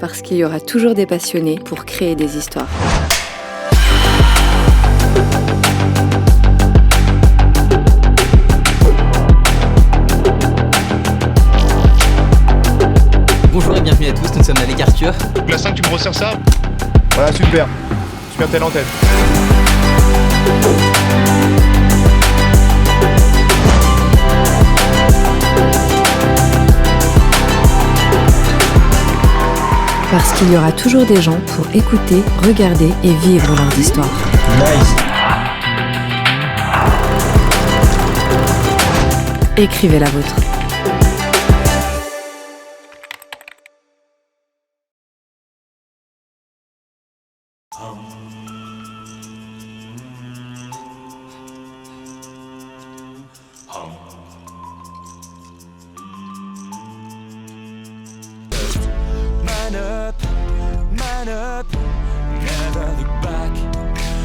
parce qu'il y aura toujours des passionnés pour créer des histoires. Bonjour et bienvenue à tous, nous sommes avec Arthur. La 5, tu me resserres ça? Voilà, super. Super telle en tête. Parce qu'il y aura toujours des gens pour écouter, regarder et vivre leurs histoires. Nice. Écrivez la vôtre. Man up, never look back.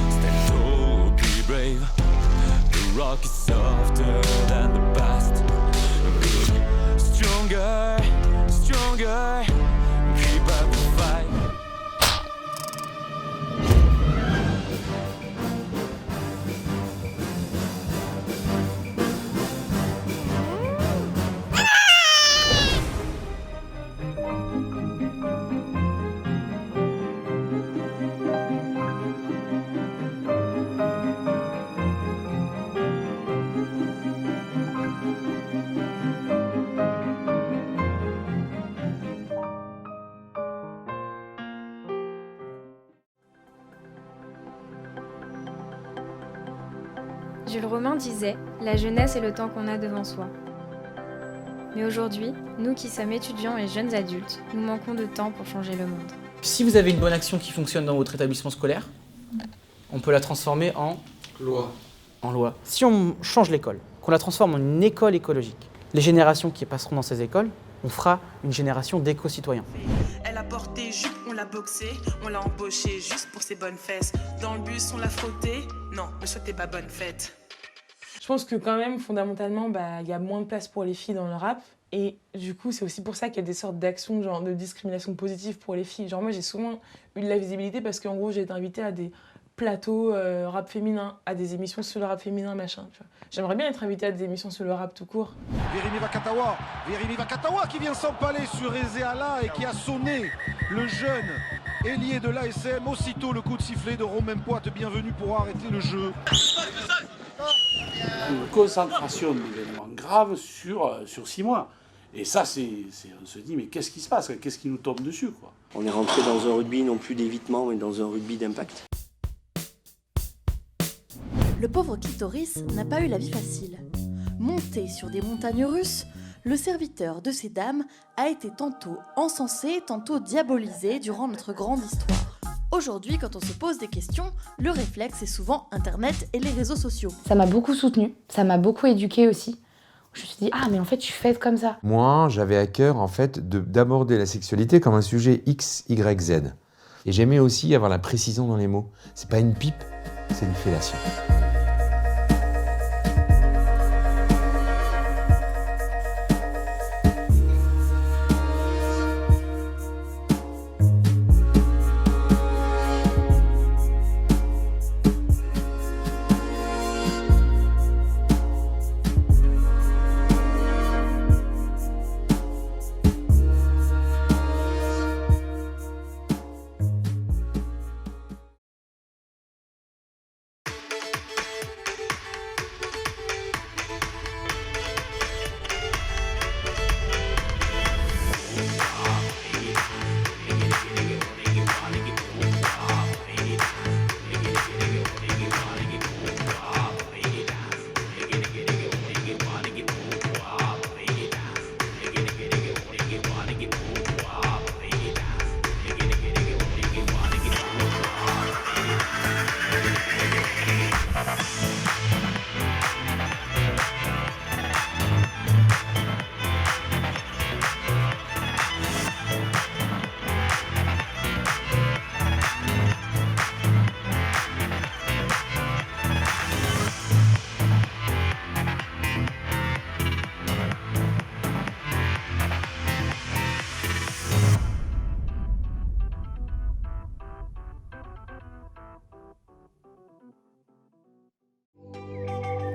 Stand tall, be brave. The rock is softer than the past. Be stronger, stronger. Keep up the fight. Jules Romain disait « La jeunesse est le temps qu'on a devant soi ». Mais aujourd'hui, nous qui sommes étudiants et jeunes adultes, nous manquons de temps pour changer le monde. Si vous avez une bonne action qui fonctionne dans votre établissement scolaire, on peut la transformer en loi. Si on change l'école, qu'on la transforme en une école écologique, les générations qui passeront dans ces écoles, on fera une génération d'éco-citoyens. Elle a porté jupe, on l'a boxée, on l'a embauchée juste pour ses bonnes fesses. Dans le bus, on l'a frottée, non, ne souhaitez pas bonne fête. Je pense que quand même, fondamentalement, y a moins de place pour les filles dans le rap. Et du coup, c'est aussi pour ça qu'il y a des sortes d'actions genre de discrimination positive pour les filles. Genre moi, j'ai souvent eu de la visibilité parce qu'en gros, j'ai été invitée à des plateaux rap féminin, à des émissions sur le rap féminin, machin. Tu vois. J'aimerais bien être invitée à des émissions sur le rap tout court. Virimi Vakatawa qui vient s'empaler sur Ezeala et qui a sonné le jeune ailier de l'ASM. Aussitôt le coup de sifflet de Romain Poite, bienvenue pour arrêter le jeu. Une concentration d'événements graves sur 6 mois. Et ça, on se dit, mais qu'est-ce qui se passe? Qu'est-ce qui nous tombe dessus, quoi? On est rentré dans un rugby non plus d'évitement, mais dans un rugby d'impact. Le pauvre clitoris n'a pas eu la vie facile. Monté sur des montagnes russes, le serviteur de ces dames a été tantôt encensé, tantôt diabolisé durant notre grande histoire. Aujourd'hui, quand on se pose des questions, le réflexe est souvent Internet et les réseaux sociaux. Ça m'a beaucoup soutenue, ça m'a beaucoup éduquée aussi. Je me suis dit, ah mais en fait je suis faite comme ça. Moi, j'avais à cœur en fait d'aborder la sexualité comme un sujet X, Y, Z. Et j'aimais aussi avoir la précision dans les mots. C'est pas une pipe, c'est une fellation.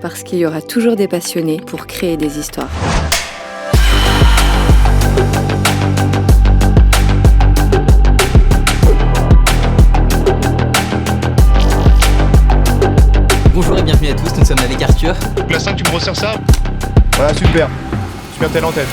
parce qu'il y aura toujours des passionnés pour créer des histoires. Bonjour et bienvenue à tous, nous sommes avec Arthur. La 5, tu me resserres ça? Voilà, super. Super telle antenne.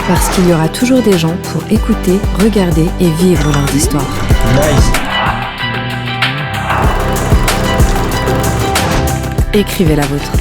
Parce qu'il y aura toujours des gens pour écouter, regarder et vivre leurs histoires. Nice. Écrivez la vôtre.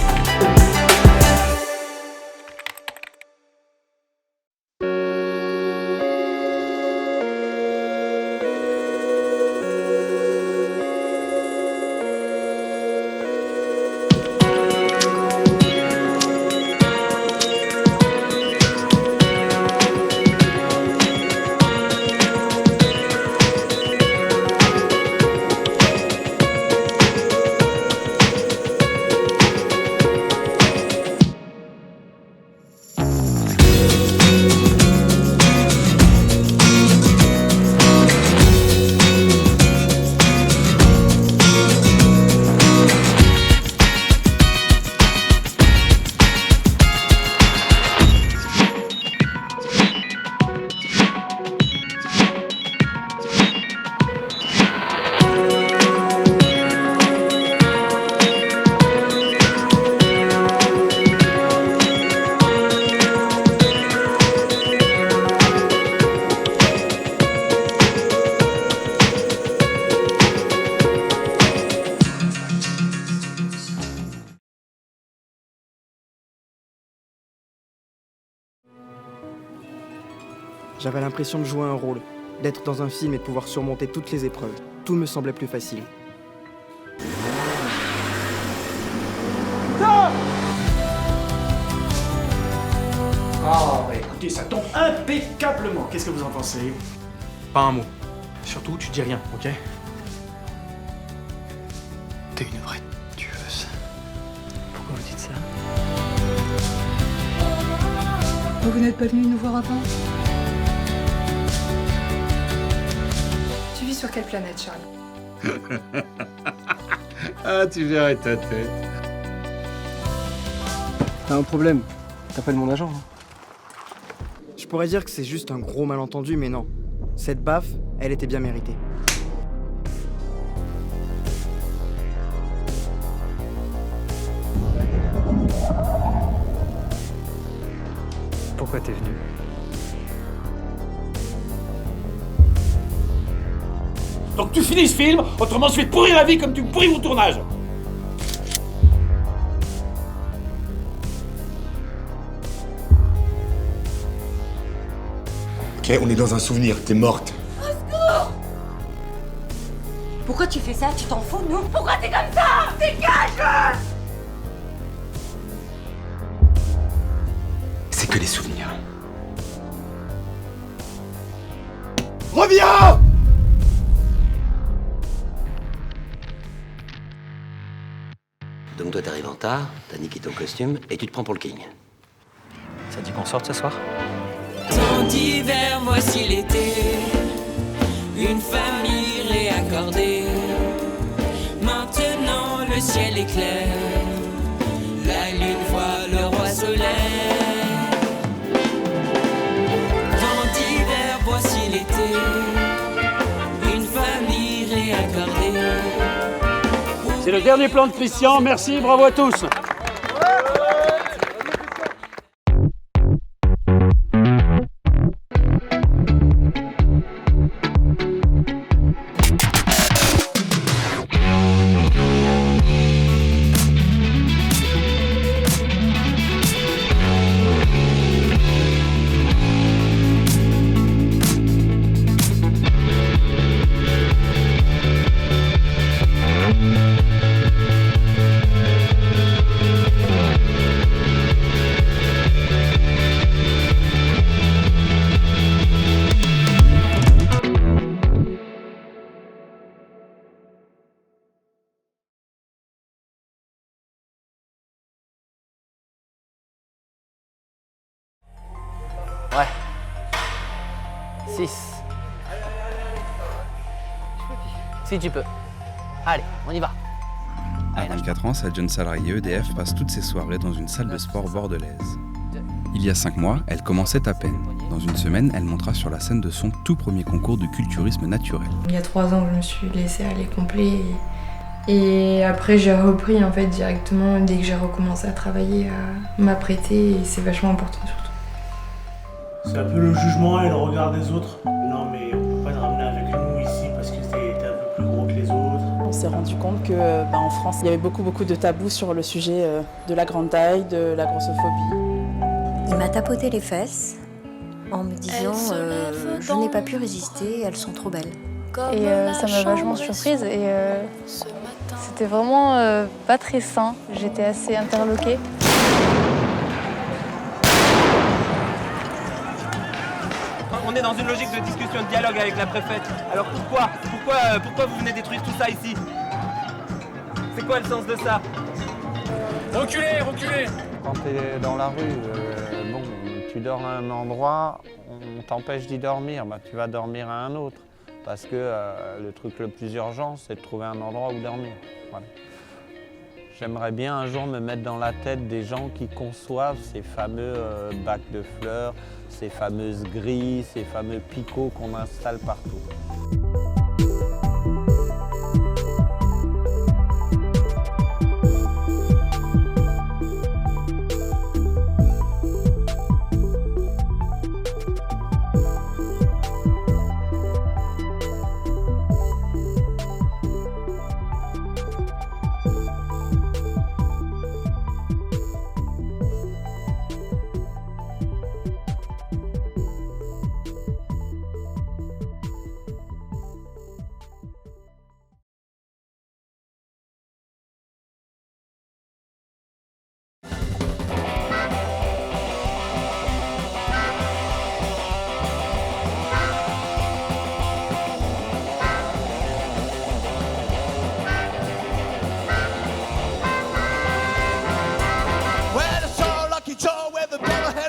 J'avais l'impression de jouer un rôle, d'être dans un film et de pouvoir surmonter toutes les épreuves. Tout me semblait plus facile. Ah, bah écoutez, ça tombe impeccablement. Qu'est-ce que vous en pensez? Pas un mot. Surtout, tu dis rien, ok? T'es une vraie tueuse. Pourquoi vous dites ça? Vous n'êtes pas venu nous voir avant? Tu vis sur quelle planète, Charles? Ah, tu verrais ta tête. T'as un problème. T'appelles mon agent. Je pourrais dire que c'est juste un gros malentendu, mais non. Cette baffe, elle était bien méritée. Pourquoi t'es venu? Donc tu finis ce film, autrement je vais te pourrir la vie comme tu me pourris mon tournage. Ok, on est dans un souvenir, t'es morte. Au secours! Pourquoi tu fais ça? Tu t'en fous de nous? Pourquoi t'es comme ça? Dégage! C'est que des souvenirs. Reviens! Donc toi t'arrives en retard, t'as niqué ton costume et tu te prends pour le king. Ça dit qu'on sorte ce soir? Temps d'hiver, voici l'été. Une famille réaccordée. Maintenant le ciel est clair. La lune voit le roi soleil. Temps d'hiver, voici l'été. Une famille réaccordée. C'est le dernier plan de Christian, merci, bravo à tous. 6. Si tu peux. Allez, on y va. À 24 ans, cette jeune salariée EDF passe toutes ses soirées dans une salle de sport bordelaise. Il y a 5 mois, elle commençait à peine. Dans une semaine, elle montera sur la scène de son tout premier concours de culturisme naturel. Il y a 3 ans, je me suis laissée aller complet. Et après, j'ai repris en fait directement dès que j'ai recommencé à travailler, à m'apprêter. Et c'est vachement important surtout. C'est un peu le jugement et le regard des autres. Non mais on peut pas te ramener avec nous ici parce que t'es un peu plus gros que les autres. On s'est rendu compte que en France, il y avait beaucoup de tabous sur le sujet de la grande taille, de la grossophobie. Il m'a tapoté les fesses en me disant je n'ai pas pu résister, elles sont trop belles. Et ça m'a vachement surprise et c'était vraiment pas très sain. J'étais assez interloquée. On est dans une logique de discussion, de dialogue avec la préfète. Alors pourquoi vous venez détruire tout ça ici? C'est quoi le sens de ça? Reculez, reculez! Quand tu es dans la rue, tu dors à un endroit, on t'empêche d'y dormir, tu vas dormir à un autre. Parce que le truc le plus urgent, c'est de trouver un endroit où dormir. Voilà. J'aimerais bien un jour me mettre dans la tête des gens qui conçoivent ces fameux bacs de fleurs, ces fameuses grilles, ces fameux picots qu'on installe partout.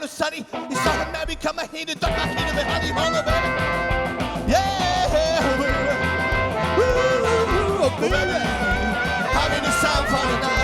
Sunny, you saw him now become a heater, duck my heater, the honey holler, baby. Yeah, baby. Woo, baby. Having a sound for the night.